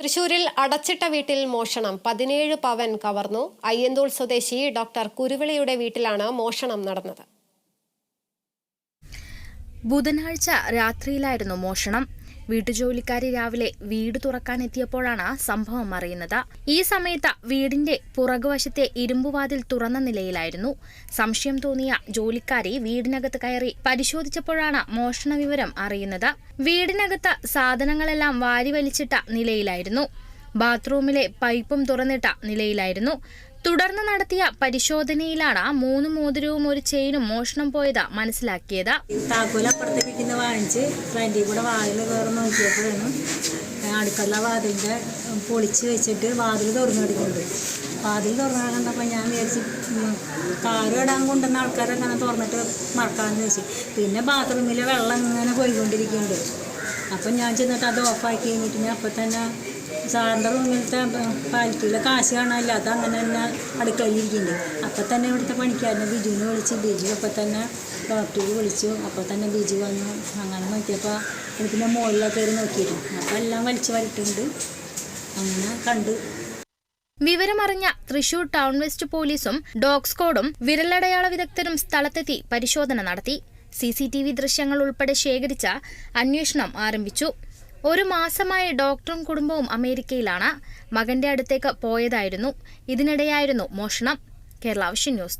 തൃശൂരിൽ അടച്ചിട്ട വീട്ടിൽ മോഷണം 17 പവൻ കവർന്നു. അയ്യന്തോൾ സ്വദേശി ഡോക്ടർ കുരുവിളിയുടെ വീട്ടിലാണ് മോഷണം നടന്നത്. ബുധനാഴ്ച രാത്രിയിലായിരുന്നു മോഷണം. വീട്ടുജോലിക്കാരി രാവിലെ വീട് തുറക്കാനെത്തിയപ്പോഴാണ് സംഭവം അറിയുന്നത്. ഈ സമയത്ത് വീടിന്റെ പുറകുവശത്തെ ഇരുമ്പുവാതിൽ തുറന്ന നിലയിലായിരുന്നു. സംശയം തോന്നിയ ജോലിക്കാരി വീടിനകത്ത് കയറി പരിശോധിച്ചപ്പോഴാണ് മോഷണ വിവരം അറിയുന്നത്. വീടിനകത്ത് സാധനങ്ങളെല്ലാം വാരിവലിച്ചിട്ട നിലയിലായിരുന്നു. ബാത്റൂമിലെ പൈപ്പും തുറന്നിട്ട നിലയിലായിരുന്നു. തുടർന്ന് നടത്തിയ പരിശോധനയിലാണ് 3 മോതിരവും ഒരു ചെയിനും മോഷണം പോയത് മനസ്സിലാക്കിയത്. താക്കോലപ്പുറത്തേക്ക് വാങ്ങിച്ച് ഫ്രണ്ടിൽ കൂടെ വാതിൽ കയറി നോക്കിയപ്പോഴാണ് അടുക്കള വാതിലിൻ്റെ പൊളിച്ച് വെച്ചിട്ട് വാതിൽ തുറന്നിടുന്നുണ്ട്. വാതിൽ തുറന്നു കണ്ടപ്പോൾ ഞാൻ വിചാരിച്ച് കാറ് ഇടാൻ കൊണ്ടുവന്ന ആൾക്കാരങ്ങനെ തുറന്നിട്ട് മറക്കാമെന്ന് വെച്ച്. പിന്നെ ബാത്റൂമിലെ വെള്ളം ഇങ്ങനെ പോയിക്കൊണ്ടിരിക്കുന്നുണ്ട്. അപ്പം ഞാൻ ചെന്നിട്ട് അത് ഓഫാക്കി കഴിഞ്ഞിട്ട് ഞാൻ അപ്പം തന്നെ സാറിൻ്റെ റൂമിലത്തെ പാലറ്റിയിലെ കാശ് കാണാനില്ല, അത് അങ്ങനെ തന്നെ അടുക്കളയിലിരിക്കുന്നുണ്ട്. അപ്പം തന്നെ ഇവിടുത്തെ പണിക്കാരനെ ബിജുവിനെ വിളിച്ച്, ബിജു അപ്പം തന്നെ ഡോക്ടറെ വിളിച്ചു. അപ്പം തന്നെ ബിജു വന്നു. അങ്ങനെ നോക്കിയപ്പോൾ പിന്നെ മുകളിലൊക്കെ കയറി നോക്കിയിരുന്നു. അപ്പം എല്ലാം വലിച്ചു വരട്ടുണ്ട്. അങ്ങനെ കണ്ട്. വിവരമറിഞ്ഞ തൃശൂർ ടൗൺ വെസ്റ്റ് പോലീസും ഡോഗ് സ്ക്വാഡും വിരലടയാള വിദഗ്ധരും സ്ഥലത്തെത്തി പരിശോധന നടത്തി. CCTV ദൃശ്യങ്ങൾ ഉൾപ്പെടെ ശേഖരിച്ച് അന്വേഷണം ആരംഭിച്ചു. 1 മാസമായി ഡോക്ടറും കുടുംബവും അമേരിക്കയിലാണ്. മകന്റെ അടുത്തേക്ക് പോയതായിരുന്നു. ഇതിനിടെയായിരുന്നു മോഷണം. Kerala vision news.